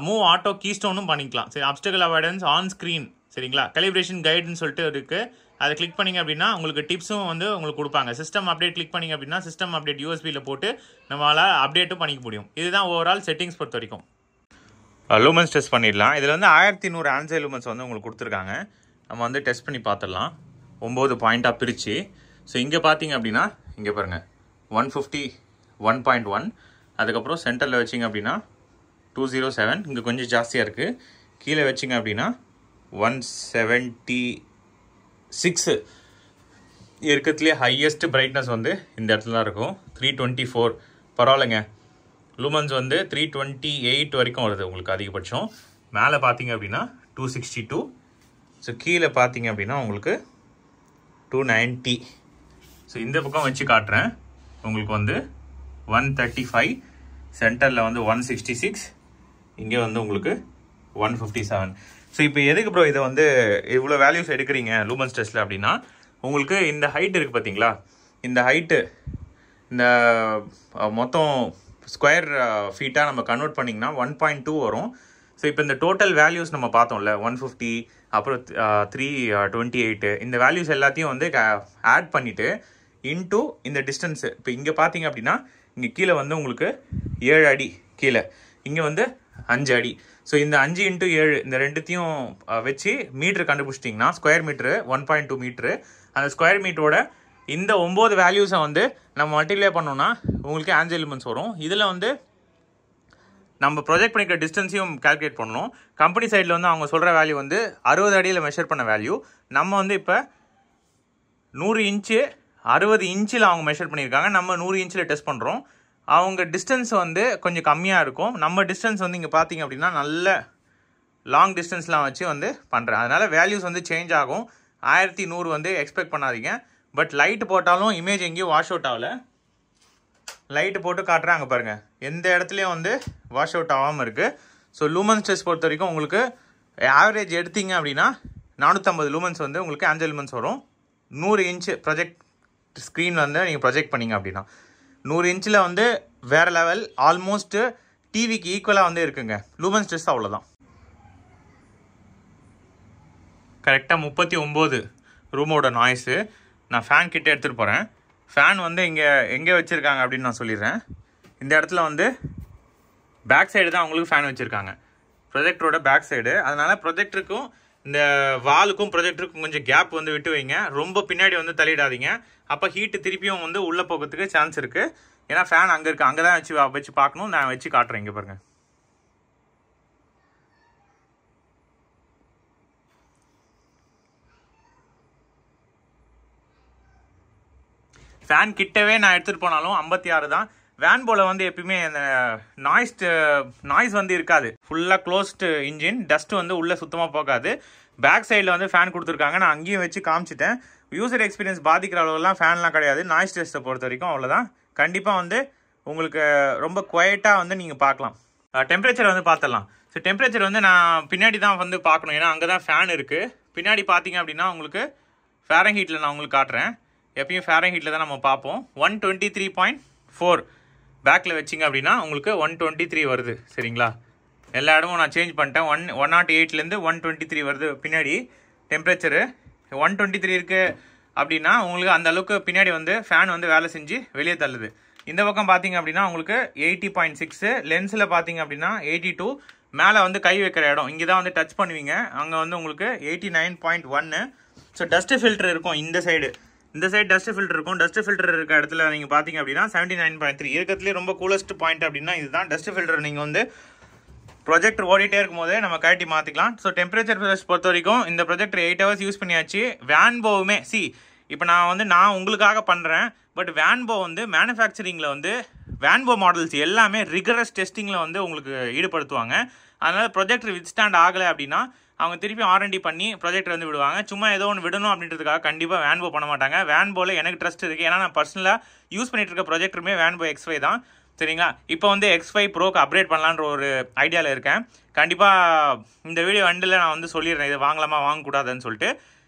மூவ் ஆட்டோ கீஸ்டோனும் பண்ணிக்கலாம். சரி, அப்டக்கிள் அவாய்டன்ஸ் ஆன் ஸ்க்ரீன், சரிங்களா. கலிப்ரேஷன் கைடுன்னு சொல்லிட்டு இருக்குது. அதை கிளிக் பண்ணிங்க அப்படின்னா உங்களுக்கு டிப்ஸும் வந்து உங்களுக்கு கொடுப்பாங்க. சிஸ்டம் அப்டேட் கிளிக் பண்ணிங்க அப்படின்னா சிஸ்டம் அப்டேட் யூஎஸ்பியில் போட்டு நம்மளால் அப்டேட்டும் பண்ணிக்க முடியும். இதுதான் ஓவரால் செட்டிங்ஸ் பொறுத்த வரைக்கும். லூமன்ஸ் டெஸ்ட் பண்ணிடலாம். இதில் வந்து 1100 ஆன்சை லூமன்ஸ் வந்து உங்களுக்கு கொடுத்துருக்காங்க. நம்ம வந்து டெஸ்ட் பண்ணி பார்த்துடலாம் 9 பாயிண்ட்டாக பிரித்து. ஸோ இங்கே பார்த்தீங்க அப்படின்னா இங்கே பாருங்கள் 150 1.1, அதுக்கப்புறம் சென்டரில் வச்சிங்க அப்படின்னா 207, இங்கே கொஞ்சம் ஜாஸ்தியாக இருக்குது. கீழே வச்சிங்க அப்படின்னா 176 இருக்கிறதுலே ஹையஸ்ட் பிரைட்னஸ் வந்து இந்த இடத்துல தான் இருக்கும். 324 பரவாயில்லைங்க. லூமன்ஸ் வந்து 328 வரைக்கும் வருது உங்களுக்கு அதிகபட்சம். மேலே பார்த்தீங்க அப்படின்னா 262. ஸோ கீழே பார்த்தீங்க அப்படின்னா உங்களுக்கு 290. ஸோ இந்த பக்கம் வச்சு காட்டுறேன். உங்களுக்கு வந்து 135, சென்டரில் வந்து 166, இங்கே வந்து உங்களுக்கு 157. ஸோ இப்போ எதுக்கு ப்ரோ இதை வந்து இவ்வளோ வேல்யூஸ் எடுக்கிறீங்க லூமன்ஸ் டெஸ்ட்டில் அப்படின்னா, உங்களுக்கு இந்த ஹைட் இருக்குது பார்த்தீங்களா, இந்த ஹைட்டு இந்த மொத்தம் ஸ்கொயர் ஃபீட்டாக நம்ம கன்வெர்ட் பண்ணிங்கன்னா 1.2 வரும். ஸோ இப்போ இந்த டோட்டல் வேல்யூஸ் நம்ம பார்த்தோம்ல 150, அப்புறம் 328, இந்த வேல்யூஸ் எல்லாத்தையும் வந்து ஆட் பண்ணிவிட்டு இன்டூ இந்த டிஸ்டன்ஸு. இப்போ இங்கே பார்த்தீங்க அப்படின்னா இங்கே கீழே வந்து உங்களுக்கு 7 அடி கீழே, இங்கே வந்து 5 அடி. ஸோ இந்த 5 × 7 இந்த ரெண்டுத்தையும் வச்சு மீட்ரு கண்டுபிடிச்சிட்டிங்கன்னா ஸ்கொயர் மீட்ரு 1.2 மீட்ரு. அந்த ஸ்கொயர் மீட்டரோட இந்த 9 வேல்யூஸை வந்து நம்ம மல்டிப்ளை பண்ணோம்னா உங்களுக்கு ஆன்சை லூமன்ஸ் வரும். இதில் வந்து நம்ம ப்ரொஜெக்ட் பண்ணிக்கிற டிஸ்டன்ஸையும் கால்குலேட் பண்ணணும். கம்பெனி சைடில் வந்து அவங்க சொல்கிற வேல்யூ வந்து 60 அடியில் மெஷர் பண்ண வேல்யூ. நம்ம வந்து இப்போ 100 இன்ச்சு 60 இன்ச்சில் அவங்க மெஷர் பண்ணியிருக்காங்க. நம்ம 100 இன்ச்சில் டெஸ்ட் பண்ணுறோம். அவங்க டிஸ்டன்ஸ் வந்து கொஞ்சம் கம்மியாக இருக்கும். நம்ம டிஸ்டன்ஸ் வந்து இங்கே பார்த்தீங்க அப்படின்னா நல்ல லாங் டிஸ்டன்ஸ்லாம் வச்சு வந்து பண்ணுறேன். அதனால் வேல்யூஸ் வந்து சேஞ்ச் ஆகும். 1100 வந்து எக்ஸ்பெக்ட் பண்ணாதீங்க. பட் லைட் போட்டாலும் இமேஜ் எங்கேயும் வாஷ் அவுட் ஆகலை. லைட்டு போட்டு காட்டுறாங்க பாருங்கள், எந்த இடத்துலையும் வந்து வாஷ் அவுட் ஆகாமல் இருக்குது. ஸோ லூமன்ஸ் டெஸ்ட் பொறுத்த வரைக்கும் உங்களுக்கு ஆவரேஜ் எடுத்தீங்க அப்படின்னா 450 லூமன்ஸ் வந்து உங்களுக்கு ஆன்சை லூமன்ஸ் வரும். 100 இன்ச்சு ப்ரொஜெக்ட் ஸ்க்ரீன் வந்து நீங்கள் ப்ரொஜெக்ட் பண்ணிங்க அப்படின்னா 100 இன்ச்சில் வந்து வேறு லெவல், ஆல்மோஸ்ட்டு டிவிக்கு ஈக்குவலாக வந்து இருக்குங்க. லூமன்ஸ் டெஸ்ட் அவ்வளோதான். கரெக்டாக 39 ரூமோட நாய்ஸு. நான் ஃபேன் கிட்டே எடுத்துகிட்டு போகிறேன். ஃபேன் வந்து எங்கே வச்சுருக்காங்க அப்படின்னு நான் சொல்லிடுறேன். இந்த இடத்துல வந்து பேக் சைடு தான் அவங்களுக்கு ஃபேன் வச்சுருக்காங்க, ப்ரொஜெக்டரோட பேக் சைடு. அதனால் ப்ரொஜெக்டருக்கும் இந்த வாலுக்கும் ப்ரொஜெக்டருக்கும் கொஞ்சம் கேப் வந்து விட்டு வைங்க. ரொம்ப பின்னாடி வந்து தள்ளிடாதீங்க. அப்போ ஹீட்டு திருப்பியும் வந்து உள்ளே போகிறதுக்கு சான்ஸ் இருக்குது. ஏன்னா ஃபேன் அங்கே இருக்குது, அங்கே தான் வச்சு பார்க்கணும். நான் வச்சு காட்டுறேன். இங்கே பாருங்கள். ஃபேன் கிட்டவே நான் எடுத்துகிட்டு போனாலும் 56 தான். வேன்போவில் வந்து எப்பயுமே அந்த நாய்ஸ் வந்து இருக்காது. ஃபுல்லாக க்ளோஸ்டு இன்ஜின், டஸ்ட் வந்து உள்ளே சுத்தமாக போகாது. பேக் சைடில் வந்து ஃபேன் கொடுத்துருக்காங்க. நான் அங்கேயும் வச்சு காமிச்சிட்டேன். யூசர் எக்ஸ்பீரியன்ஸ் பாதிக்கிற அளவுலாம் ஃபேன்லாம் கிடையாது. நாய்ஸ் டெஸ்ட்டை பொறுத்த வரைக்கும் அவ்வளோதான். கண்டிப்பாக வந்து உங்களுக்கு ரொம்ப குவைட்டாக வந்து நீங்கள் பார்க்கலாம். டெம்பரேச்சர் வந்து பார்த்துடலாம். ஸோ டெம்பரேச்சர் வந்து நான் பின்னாடி தான் வந்து பார்க்கணும், ஏன்னா அங்கே தான் ஃபேன் இருக்குது. பின்னாடி பார்த்தீங்க அப்படின்னா உங்களுக்கு ஃபேரன்ஹீட்டில் நான் உங்களுக்கு காட்டுறேன். எப்பயும் ஃபேரன்ஹீட்டில் தான் நம்ம பார்ப்போம். 123.4 பேக்கில் வச்சிங்க அப்படின்னா உங்களுக்கு 123 வருது. சரிங்களா, எல்லா இடமும் நான் சேஞ்ச் பண்ணிட்டேன். 108லேருந்து 123 வருது பின்னாடி டெம்பரேச்சரு. 123 இருக்குது அப்படின்னா உங்களுக்கு அந்த அளவுக்கு பின்னாடி வந்து ஃபேன் வந்து வேலை செஞ்சு வெளியே தள்ளுது. இந்த பக்கம் பார்த்தீங்க அப்படின்னா உங்களுக்கு 80.6, லென்ஸில் பார்த்தீங்க அப்படின்னா 82, மேலே வந்து கை வைக்கிற இடம் இங்கே தான் வந்து டச் பண்ணுவீங்க, அங்கே வந்து உங்களுக்கு 89.1. ஸோ டஸ்ட்டு ஃபில்டர் இருக்கும் இந்த சைடு டஸ்ட் ஃபில்டர் இருக்கும். டஸ்ட் ஃபில்டர் இருக்க இடத்துல நீங்கள் பார்த்தீங்க அப்படின்னா 79.3 இருக்கிறதுலே ரொம்ப கூலஸ்ட் பாயிண்ட் அப்படின்னா இதுதான். டஸ்ட் ஃபில்டர் நீங்கள் வந்து ப்ரொஜெக்டர் ஓடிட்டே இருக்கும் போதே நம்ம கழட்டி மாற்றிக்கலாம். ஸோ டெம்பரேச்சர் பொறுத்த வரைக்கும் இந்த ப்ரொஜெக்டர் 8 ஹவர்ஸ் யூஸ் பண்ணியாச்சு. வேன்போவுமே இப்போ நான் உங்களுக்காக பண்ணுறேன். பட் வேன்போ வந்து மேனுஃபேக்சரிங்கில் வந்து வேன்போ மாடல்ஸ் எல்லாமே ரிகரஸ் டெஸ்டிங்கில் வந்து உங்களுக்கு ஈடுபடுத்துவாங்க. அதனால் ப்ரொஜெக்டர் வித்ஸ்டாண்ட் ஆகலை அப்படின்னா அவங்க திருப்பி R&D பண்ணி ப்ராஜெக்ட் வந்து விடுவாங்க. சும்மா ஏதோ ஒன்று விடணும் அப்படின்றதுக்காக கண்டிப்பாக வேன்போ பண்ண மாட்டாங்க. வேன்போவில் எனக்கு ட்ரஸ்ட் இருக்குது. ஏன்னா நான் பர்சனலாக யூஸ் பண்ணிட்டு இருக்க ப்ராஜெக்டருமே வேன்போ X5 தான். சரிங்களா? இப்போ வந்து X5 ப்ரோக்கு அப்கிரேட் பண்ணலான்ற ஒரு ஐடியாவில் இருக்கேன். கண்டிப்பாக இந்த வீடியோ எண்டில் நான் வந்து சொல்லிடுறேன் இது வாங்கலாமா வாங்கக்கூடாதுன்னு சொல்லிட்டு.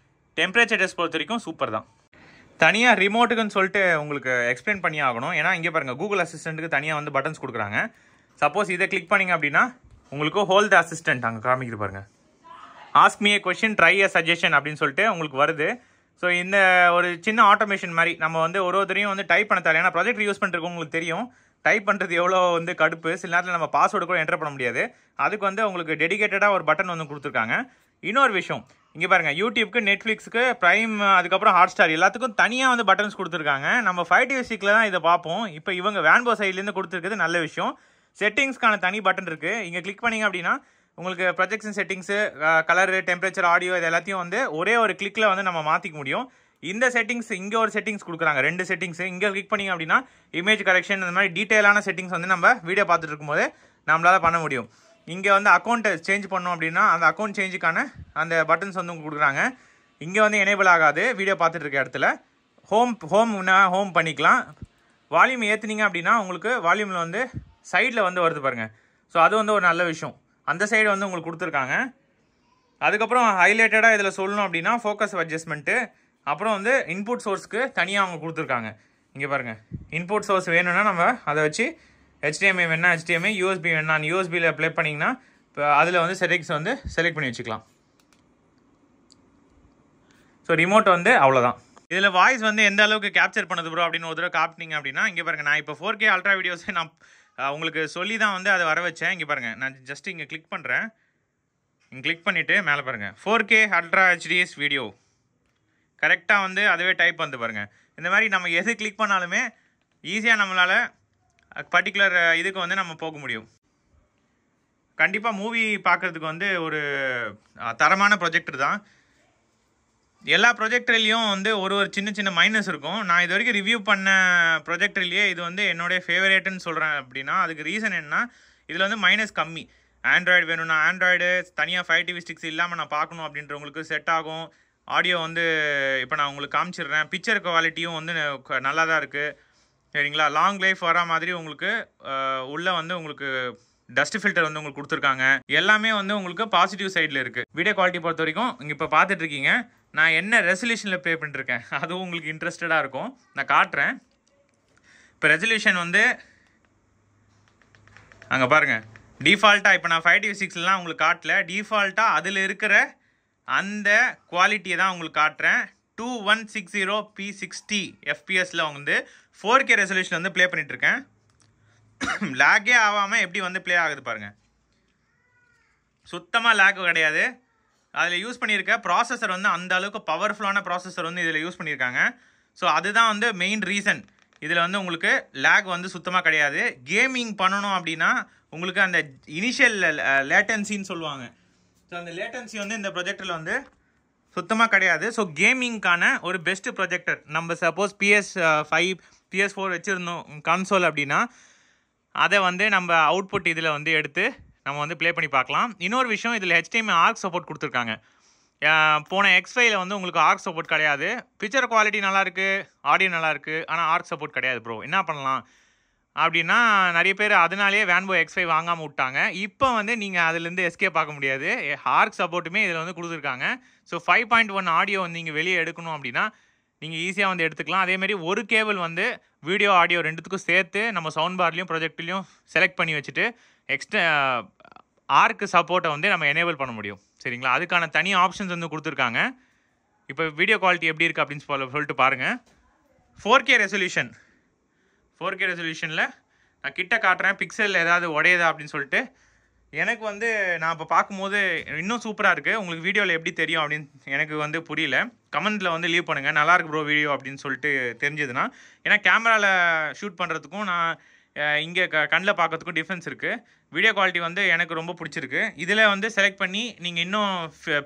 டெம்பரேச்சர் டெஸ்ட் பொறுத்த வரைக்கும் சூப்பர் தான். தனியாக ரிமோட்டுக்குன்னு சொல்லிட்டு உங்களுக்கு எக்ஸ்பிளைன் பண்ணி ஆகணும். ஏன்னா இங்கே பாருங்கள், கூகுள் அசிஸ்டண்ட்டுக்கு தனியாக வந்து பட்டன்ஸ் கொடுக்குறாங்க. சப்போஸ் இதை கிளிக் பண்ணிங்க அப்படின்னா உங்களுக்கு ஹோல்ட் அசிஸ்டன்ட் அங்கே காமிக்கிது பாருங்கள். ஆஸ்க் மீ ஏ கொஸ்டின், ட்ரை ஏ சஜஷன் அப்படின்னு சொல்லிட்டு உங்களுக்கு வருது. ஸோ இந்த ஒரு சின்ன ஆட்டோமேஷன் மாதிரி நம்ம வந்து ஒருத்தரையும் வந்து டைப் பண்ண தரல. ஏன்னா ப்ராஜெக்ட் யூஸ் பண்ணிருக்கோம் உங்களுக்கு தெரியும், டைப் பண்ணுறது எவ்வளோ வந்து கடுப்பு. சில நேரத்தில் நம்ம பாஸ்வேர்டு கூட என்டர் பண்ண முடியாது. அதுக்கு வந்து உங்களுக்கு டெடிகேட்டடாக ஒரு பட்டன் வந்து கொடுத்துருக்காங்க. இன்னொரு விஷயம் இங்கே பாருங்கள், யூடியூப்க்கு, நெட்ஃப்ளிக்ஸுக்கு, ப்ரைம், அதுக்கப்புறம் ஹாட்ஸ்டார் எல்லாத்துக்கும் தனியாக வந்து பட்டன்ஸ் கொடுத்துருக்காங்க. நம்ம 5TV6 தான் இதை பார்ப்போம். இப்போ இவங்க வேன்போ சைட்லேருந்து கொடுத்துருக்குது நல்ல விஷயம். செட்டிங்ஸ்க்கான தனி பட்டன் இருக்குது. இங்கே கிளிக் பண்ணிங்க அப்படின்னா உங்களுக்கு projection settings, colour, temperature, audio இது எல்லாத்தையும் வந்து ஒரே ஒரு கிளிக்கில் வந்து நம்ம மாற்றிக்க முடியும். இந்த செட்டிங்ஸ் இங்கே ஒரு செட்டிங்ஸ் கொடுக்குறாங்க, 2 செட்டிங்ஸ். இங்கே கிளிக் பண்ணிங்க அப்படின்னா இமேஜ் கரெக்ஷன், இந்த மாதிரி டீட்டெயிலான செட்டிங்ஸ் வந்து நம்ம வீடியோ பார்த்துட்டு இருக்கும்போது நம்மளால் பண்ண முடியும். இங்கே வந்து அக்கௌண்ட்டை சேஞ்ச் பண்ணோம் அப்படின்னா அந்த அக்கௌண்ட் சேஞ்சுக்கான அந்த பட்டன்ஸ் வந்து உங்களுக்கு கொடுக்குறாங்க. இங்கே வந்து எனேபிள் ஆகாது வீடியோ பார்த்துட்டு இருக்க இடத்துல. ஹோம் பண்ணிக்கலாம். வால்யூம் ஏற்றுனீங்க அப்படின்னா உங்களுக்கு வால்யூமில் வந்து சைடில் வந்து வருது பாருங்கள். ஸோ அது வந்து ஒரு நல்ல விஷயம். அந்த சைடு வந்து உங்களுக்கு கொடுத்துருக்காங்க. அதுக்கப்புறம் ஹைலைட்டடாக இதில் சொல்லணும் அப்படின்னா ஃபோக்கஸ் அட்ஜஸ்ட்மெண்ட்டு, அப்புறம் வந்து இன்புட் சோர்ஸ்க்கு தனியாக அவங்க கொடுத்துருக்காங்க. இங்கே பாருங்கள், இன்புட் சோர்ஸ் வேணும்னா நம்ம அதை வச்சு HDMI வேணா HDMI, USB வேணா USBயில் ப்ளே பண்ணிங்கன்னா இப்போ அதில் வந்து செட்டிங்ஸ் வந்து செலக்ட் பண்ணி வச்சுக்கலாம். ஸோ ரிமோட் வந்து அவ்வளோதான். இதில் வாய்ஸ் வந்து எந்த அளவுக்கு கேப்சர் பண்ணுது ப்ரோ அப்படின்னு ஒரு தடவை காப்பிட்டீங்க அப்படின்னா இங்கே பாருங்கள், நான் இப்போ 4K அல்ட்ரா வீடியோஸை நான் உங்களுக்கு சொல்லி தான் வந்து அதை வர வச்சேன். இங்கே பாருங்கள், நான் ஜஸ்ட் இங்கே கிளிக் பண்ணுறேன். இங்கே கிளிக் பண்ணிவிட்டு மேலே பாருங்கள் 4K அல்ட்ரா HDS வீடியோ கரெக்டாக வந்து அதுவே டைப் வந்து பாருங்கள். இந்த மாதிரி நம்ம எது கிளிக் பண்ணாலுமே ஈஸியாக நம்மளால் பர்டிகுலர் இதுக்கு வந்து நம்ம போக முடியும். கண்டிப்பாக மூவி பார்க்குறதுக்கு வந்து ஒரு தரமான ப்ரொஜெக்டர் தான். எல்லா ப்ரொஜெக்டர்லேயும் வந்து ஒரு சின்ன சின்ன மைனஸ் இருக்கும். நான் இது வரைக்கும் ரிவ்யூ பண்ண ப்ரொஜெக்டர்லேயே இது வந்து என்னுடைய ஃபேவரேட்டுன்னு சொல்கிறேன் அப்படின்னா அதுக்கு ரீசன் என்னன்னா இதில் வந்து மைனஸ் கம்மி. ஆண்ட்ராய்டு வேணும்னா ஆண்ட்ராய்டு, தனியாக 5TV6 இல்லாமல் நான் பார்க்கணும் அப்படின்றவங்களுக்கு செட் ஆகும். ஆடியோ வந்து இப்போ நான் உங்களுக்கு காமிச்சிடுறேன். பிக்சர் குவாலிட்டியும் வந்து நல்லா தான் இருக்குது. சரிங்களா? லாங் லைஃப் வரா மாதிரி உங்களுக்கு உள்ளே வந்து உங்களுக்கு டஸ்ட் ஃபில்டர் வந்து உங்களுக்கு கொடுத்துருக்காங்க. எல்லாமே வந்து உங்களுக்கு பாசிட்டிவ் சைடில் இருக்குது. வீடியோ குவாலிட்டி பொறுத்த வரைக்கும் இங்கே இப்போ பார்த்துட்ருக்கீங்க, நான் என்ன ரெசல்யூஷனில் ப்ளே பண்ணிட்டுருக்கேன் அதுவும் உங்களுக்கு இன்ட்ரெஸ்டடாக இருக்கும். நான் காட்டுறேன். இப்போ ரெசல்யூஷன் வந்து அங்கே பாருங்கள், டிஃபால்ட்டாக இப்போ நான் 5TV6லாம் உங்களுக்கு காட்டல. டிஃபால்ட்டாக அதில் இருக்கிற அந்த குவாலிட்டியை தான் உங்களுக்கு காட்டுறேன். 2160p60 fpsல வந்து 4K ரெசல்யூஷன் வந்து ப்ளே பண்ணிட்டுருக்கேன். லேக்கே ஆகாமல் எப்படி வந்து ப்ளே ஆகுது பாருங்கள். சுத்தமாக லேக் கிடையாது. அதில் யூஸ் பண்ணியிருக்க ப்ராசஸர் வந்து அந்த அளவுக்கு பவர்ஃபுல்லான ப்ராசஸர் வந்து இதில் யூஸ் பண்ணியிருக்காங்க. ஸோ அதுதான் வந்து மெயின் ரீசன். இதில் வந்து உங்களுக்கு லேக் வந்து சுத்தமாக கிடையாது. கேமிங் பண்ணணும் அப்படின்னா உங்களுக்கு அந்த இனிஷியல் லேட்டன்சின்னு சொல்லுவாங்க. ஸோ அந்த லேட்டன்சி வந்து இந்த ப்ரொஜெக்டரில் வந்து சுத்தமாக கிடையாது. ஸோ கேமிங்க்கான ஒரு பெஸ்ட்டு ப்ரொஜெக்டர். நம்ம சப்போஸ் PS5 PS4 வச்சுருந்தோம் கன்சோல் அப்படின்னா அதை வந்து நம்ம அவுட்புட் இதில் வந்து எடுத்து நம்ம வந்து ப்ளே பண்ணி பார்க்கலாம். இன்னொரு விஷயம், இதில் HDMI ஆர்க் சப்போர்ட் கொடுத்துருக்காங்க. போன X5ல வந்து உங்களுக்கு ஆர்க் சப்போர்ட் கிடையாது. பிக்சர் குவாலிட்டி நல்லாயிருக்கு, ஆடியோ நல்லாயிருக்கு, ஆனால் ஆர்க் சப்போர்ட் கிடையாது ப்ரோ, என்ன பண்ணலாம் அப்படின்னா நிறைய பேர் அதனாலேயே வேன்போ X5 வாங்காமல் விட்டாங்க. இப்போ வந்து நீங்கள் அதுலேருந்து எஸ்கேப் பார்க்க முடியாது. ஆர்க் சப்போர்ட்டுமே இதில் வந்து கொடுத்துருக்காங்க. ஸோ 5.1 ஆடியோ வந்து நீங்கள் வெளியே எடுக்கணும் அப்படின்னா நீங்கள் ஈஸியாக வந்து எடுத்துக்கலாம். அதேமாதிரி ஒரு கேபிள் வந்து வீடியோ ஆடியோ ரெண்டுத்துக்கும் சேர்த்து நம்ம சவுண்ட் பார்லையும் ப்ரொஜெக்ட்லையும் செலக்ட் பண்ணி வச்சுட்டு எக்ஸ்ட்ரா ஆர்க்கு சப்போர்ட்டை வந்து நம்ம எனேபிள் பண்ண முடியும். சரிங்களா? அதுக்கான தனி ஆப்ஷன்ஸ் வந்து கொடுத்துருக்காங்க. இப்போ வீடியோ குவாலிட்டி எப்படி இருக்குது அப்படின்னு சொல்லிட்டு பாருங்கள். 4K ரெசல்யூஷன் 4K ரெசல்யூஷனில் நான் கிட்ட காட்டுறேன். பிக்சல் ஏதாவது உடையதா அப்படின்னு சொல்லிட்டு எனக்கு வந்து நான் இப்போ பார்க்கும்போது இன்னும் சூப்பராக இருக்குது. உங்களுக்கு வீடியோவில் எப்படி தெரியும் அப்படின்னு எனக்கு வந்து புரியல. கமெண்ட்டில் வந்து லீவ் பண்ணுங்கள், நல்லாயிருக்கு ப்ரோ வீடியோ அப்படின்னு சொல்லிட்டு தெரிஞ்சதுன்னா. ஏன்னா கேமராவில் ஷூட் பண்ணுறதுக்கும் நான் இங்கே கண்ணில் பார்க்கறதுக்கும் டிஃப்ரென்ஸ் இருக்குது. வீடியோ குவாலிட்டி வந்து எனக்கு ரொம்ப பிடிச்சிருக்கு. இதில் வந்து செலக்ட் பண்ணி நீங்கள் இன்னும்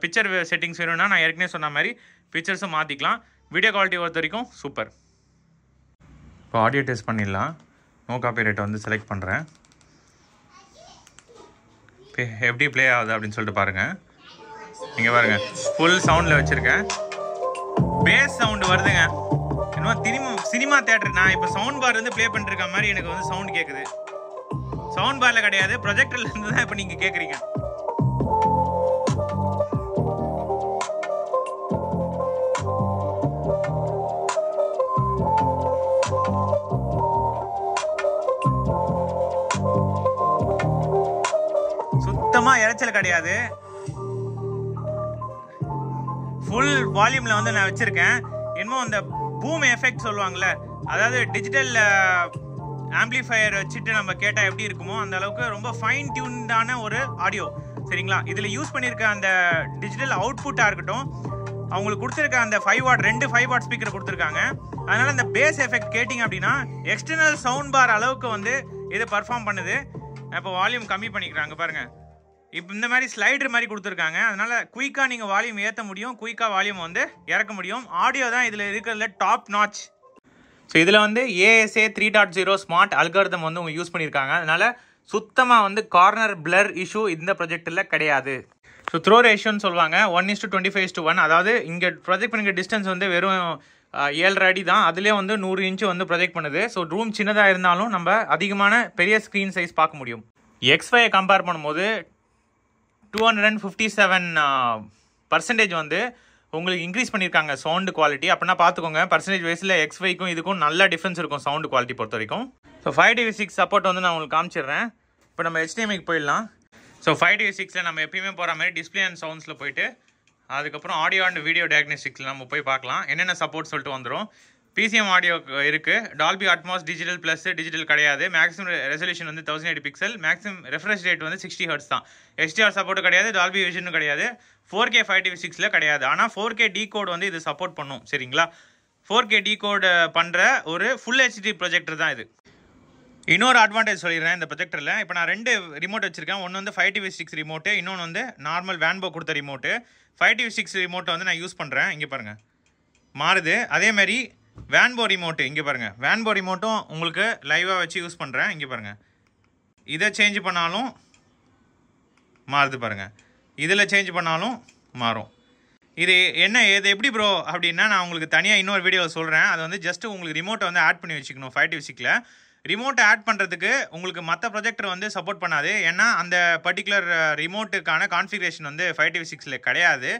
பிக்சர் செட்டிங்ஸ் வேணும்னா நான் ஏற்கனவே சொன்ன மாதிரி பிக்சர்ஸும் மாற்றிக்கலாம். வீடியோ குவாலிட்டி பொறுத்த வரைக்கும் சூப்பர். இப்போ ஆடியோ டெஸ்ட் பண்ணிடலாம். நோ காப்பிரைட்டை வந்து செலக்ட் பண்ணுறேன். எப்படி ப்ளே ஆகுது அப்படின்னு சொல்லிட்டு பாருங்கள். இங்கே பாருங்க ஃபுல் சவுண்டில் வச்சுருக்கேன். பேஸ் சவுண்டு வருதுங்க. இன்னும் சினிமா தேட்டர் நான் இப்போ சவுண்ட் பார் வந்து ப்ளே பண்ணிருக்க மாதிரி எனக்கு வந்து சவுண்ட் கேட்குது. சவுண்ட் பாரில் கிடையாது, ப்ரொஜெக்டர்ல இருந்து தான் இப்போ நீங்கள் கேட்குறீங்க. சுத்தமாக இறைச்சல் கிடையாது. ஃபுல் வால்யூமில் வந்து நான் வச்சுருக்கேன். இன்னும் அந்த பூம் எஃபெக்ட் சொல்லுவாங்கள்ல, அதாவது டிஜிட்டல் ஆம்பிளிஃபையர் வச்சுட்டு நம்ம கேட்டால் எப்படி இருக்குமோ அந்த அளவுக்கு ரொம்ப ஃபைன் டியூன்டான ஒரு ஆடியோ. சரிங்களா? இதில் யூஸ் பண்ணியிருக்க அந்த டிஜிட்டல் அவுட்புட்டாக இருக்கட்டும், அவங்களுக்கு கொடுத்துருக்க அந்த 5 வாட் 2 5 வாட் ஸ்பீக்கர் கொடுத்துருக்காங்க. அதனால் இந்த பேஸ் எஃபெக்ட் கேட்டிங்க அப்படின்னா எக்ஸ்டர்னல் சவுண்ட் பார் அளவுக்கு வந்து இது பர்ஃபார்ம் பண்ணுது. இப்போ வால்யூம் கம்மி பண்ணிக்கிறாங்க பாருங்கள். இப்போ இந்த மாதிரி ஸ்லைடர் மாதிரி கொடுத்துருக்காங்க. அதனால் குயிக்காக நீங்கள் வால்யூம் ஏற்ற முடியும், குயிக்காக வால்யூம் வந்து இறக்க முடியும். ஆடியோ தான் இதில் இருக்கிறதுல டாப் நாச். ஸோ இதில் வந்து ASA 3.0 ஸ்மார்ட் அல்காரிதம் வந்து அவங்க யூஸ் பண்ணியிருக்காங்க. அதனால் சுத்தமாக வந்து கார்னர் பிளர் இஷ்யூ இந்த ப்ரொஜெக்டில் கிடையாது. ஸோ த்ரோ ரேஷியோன்னு சொல்லுவாங்க 1:25:1. அதாவது இங்கே ப்ரொஜெக்ட் பண்ணிக்க டிஸ்டன்ஸ் வந்து வெறும் 7.5 அடி தான். அதுலேயே வந்து 100 இன்ச்சு வந்து ப்ரொஜெக்ட் பண்ணுது. ஸோ ரூம் சின்னதாக இருந்தாலும் நம்ம அதிகமான பெரிய ஸ்க்ரீன் சைஸ் பார்க்க முடியும். X5 கம்பேர் பண்ணும்போது 257% வந்து உங்களுக்கு இன்க்ரீஸ் பண்ணியிருக்காங்க சவுண்டு குவாலிட்டி. அப்படின்னா பார்த்துக்கோங்க, பர்சன்டேஜ் வைஸில் X5க்கும் இதுக்கும் நல்ல டிஃப்ரென்ஸ் இருக்கும் சவுண்டு குவாலிட்டி பொறுத்த வரைக்கும். ஸோ 5TV6 சப்போர்ட் வந்து நான் உங்களுக்கு காமிச்சிடுறேன். இப்போ நம்ம HDMIக்கு போயிடலாம். ஸோ 5TV6ல் நம்ம எப்பயுமே போகிற மாதிரி டிஸ்பிளே அண்ட் சவுண்ட்ஸில் போயிட்டு அதுக்கப்புறம் ஆடியோ அண்ட் வீடியோ டயக்னோஸ்டிக்ஸில் நம்ம போய் பார்க்கலாம் என்னென்ன சப்போர்ட் சொல்லிட்டு வந்துடும். PCM ஆடியோ இருக்குது. Dolby Atmos digital plus digital கிடையாது. மேக்ஸிமம் ரெசல்யூஷன் வந்து 1080 பிக்சல். மேக்ஸிமம் ரெஃப்ரெஷ் ரேட் வந்து 60 Hz தான். HDR சப்போர்ட் கிடையாது, டால்பி விஷனும் கிடையாது. 4K 5TV6ல் கிடையாது. ஆனால் 4K டீகோட் வந்து இது சப்போர்ட் பண்ணும். சரிங்களா? 4K டீகோட் பண்ணுற ஒரு ஃபுல் HD ப்ரொஜெக்டர் தான் இது. இன்னொரு அட்வான்டேஜ் சொல்லிடுறேன் இந்த ப்ரொஜெக்டரில். இப்போ நான் 2 ரிமோட் வச்சுருக்கேன். ஒன்று வந்து 5TV6 ரிமோட்டு, இன்னொன்று வந்து நார்மல் வேன்போ கொடுத்த ரிமோட்டு. 5TV6 ரிமோட்டை வந்து நான் யூஸ் பண்ணுறேன். இங்கே பாருங்கள் மாறுது. அதேமாதிரி வேன்போ ரிமோட்டு இங்கே பாருங்கள். வேன்போ ரிமோட்டும் உங்களுக்கு லைவாக வச்சு யூஸ் பண்ணுறேன். இங்கே பாருங்கள், இதை சேஞ்ச் பண்ணாலும் மாறுது பாருங்கள், இதில் சேஞ்ச் பண்ணாலும் மாறும். இது எப்படி ப்ரோ அப்படின்னா நான் உங்களுக்கு தனியாக இன்னொரு வீடியோவில் சொல்கிறேன். அது வந்து ஜஸ்ட்டு உங்களுக்கு ரிமோட்டை வந்து ஆட் பண்ணி வச்சுக்கணும். 5TV6ல் ரிமோட்டை ஆட் பண்ணுறதுக்கு உங்களுக்கு மற்ற ப்ரொஜெக்டர் வந்து சப்போர்ட் பண்ணாது. ஏன்னா அந்த பர்டிகுலர் ரிமோட்டுக்கான கான்ஃபிகரேஷன் வந்து 5TV6ல் கிடையாது.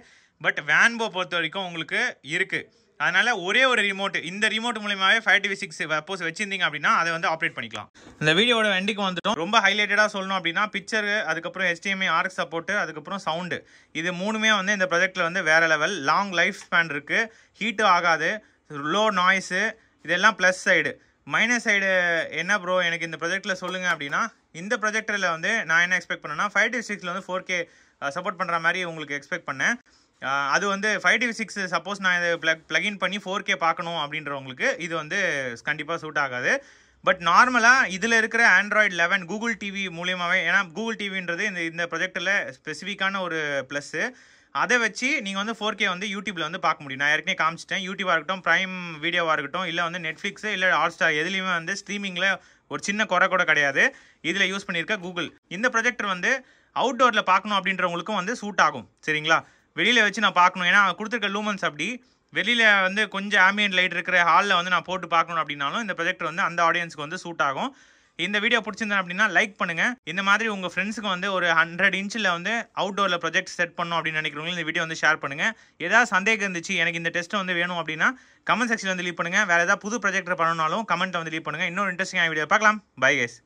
பட் வேன்போ பொறுத்த வரைக்கும் உங்களுக்கு இருக்குது. அதனால் ஒரே ஒரு ரிமோட், இந்த ரிமோட் மூலியமாகவே 5TV6 சப்போஸ் வச்சிருந்தீங்க அப்படின்னா அதை வந்து ஆப்ரேட் பண்ணிக்கலாம். இந்த வீடியோட எண்டுக்கு வந்துட்டோம். ரொம்ப ஹைலைட்டடாக சொல்லணும் அப்படின்னா பிக்சரு, அதுக்கப்புறம் HDMI RX சப்போர்ட்டு, அதுக்கப்புறம் சவுண்டு, இது மூணுமே வந்து இந்த ப்ரொஜெக்டில் வந்து வேறு லெவல். லாங் லைஃப் ஸ்பேன் இருக்குது, ஹீட்டும் ஆகாது, லோ நாய்ஸு, இதெல்லாம் ப்ளஸ் சைடு. மைனஸ் சைடு என்ன ப்ரோ எனக்கு இந்த ப்ரொஜெக்டில் சொல்லுங்கள் அப்படின்னா, இந்த ப்ரொஜெக்டரில் வந்து நான் என்ன எக்ஸ்பெக்ட் பண்ணேன்னா 5TV6ல் வந்து 4K சப்போர்ட் பண்ணுற மாதிரி உங்களுக்கு எக்ஸ்பெக்ட் பண்ணேன். அது வந்து 5TV6 சப்போஸ் நான் இதை ப்ளகின் பண்ணி 4K பார்க்கணும் அப்படின்றவங்களுக்கு இது வந்து கண்டிப்பாக சூட் ஆகாது. பட் நார்மலாக இதில் இருக்கிற ஆண்ட்ராய்டு 11 கூகுள் டிவி மூலியமாகவே, ஏன்னா கூகுள் டிவின்றது இந்த ப்ரொஜெக்டில் ஸ்பெசிஃபிக்கான ஒரு ப்ளஸ்ஸு, அதை வச்சு நீங்கள் வந்து 4K வந்து யூடியூப்பில் வந்து பார்க்க முடியும். நான் ஏற்கனவே காமிச்சிட்டேன். யூடியூபாக இருக்கட்டும், ப்ரைம் வீடியோவாக இருக்கட்டும், இல்லை வந்து நெட்ஃப்ளிக்ஸு இல்லை ஹாட்ஸ்டார், எதுலேயுமே வந்து ஸ்ட்ரீமிங்கில் ஒரு சின்ன குறை கூட கிடையாது. இதில் யூஸ் பண்ணியிருக்க கூகுள் இந்த ப்ரொஜெக்டர் வந்து அவுட்டோரில் பார்க்கணும் அப்படின்றவங்களுக்கும் வந்து சூட் ஆகும். சரிங்களா? வெளியில் வச்சு நான் பார்க்கணும், ஏன்னா கொடுத்துருக்க லூமன்ஸ் அப்படி வெளியில் வந்து கொஞ்சம் ஆம்பியன்ட் லைட் இருக்கிற ஹாலில் வந்து நான் போட்டு பார்க்கணும் அப்படின்னாலும் இந்த ப்ரொஜெக்டர் வந்து அந்த ஆடியன்ஸுக்கு வந்து சூட் ஆகும். இந்த வீடியோ பிடிச்சிருந்தேன் அப்படின்னா லைக் பண்ணுங்கள். இந்த மாதிரி உங்கள் ஃப்ரெண்ட்ஸுக்கு வந்து ஒரு 100 இன்ச்சில் வந்து அவுட்டோரில் ப்ரொஜெக்ட் செட் பண்ணணும் அப்படின்னு நினைக்கிறவங்களும் இந்த வீடியோ வந்து ஷேர் பண்ணுங்கள். ஏதாவது சந்தேகம் இருந்துச்சு, எனக்கு இந்த டெஸ்ட் வந்து வேணும் அப்படின்னா கமெண்ட் செக்ஷனில் வந்து லீவ் பண்ணுங்கள். வேறு ஏதாவது புது ப்ரொஜெக்டர் பண்ணணும்னாலும் கமெண்ட்டை வந்து லீவ் பண்ணுங்கள். இன்னொரு இன்ட்ரெஸ்டிங்கான வீடியோ பார்க்கலாம். Bye guys.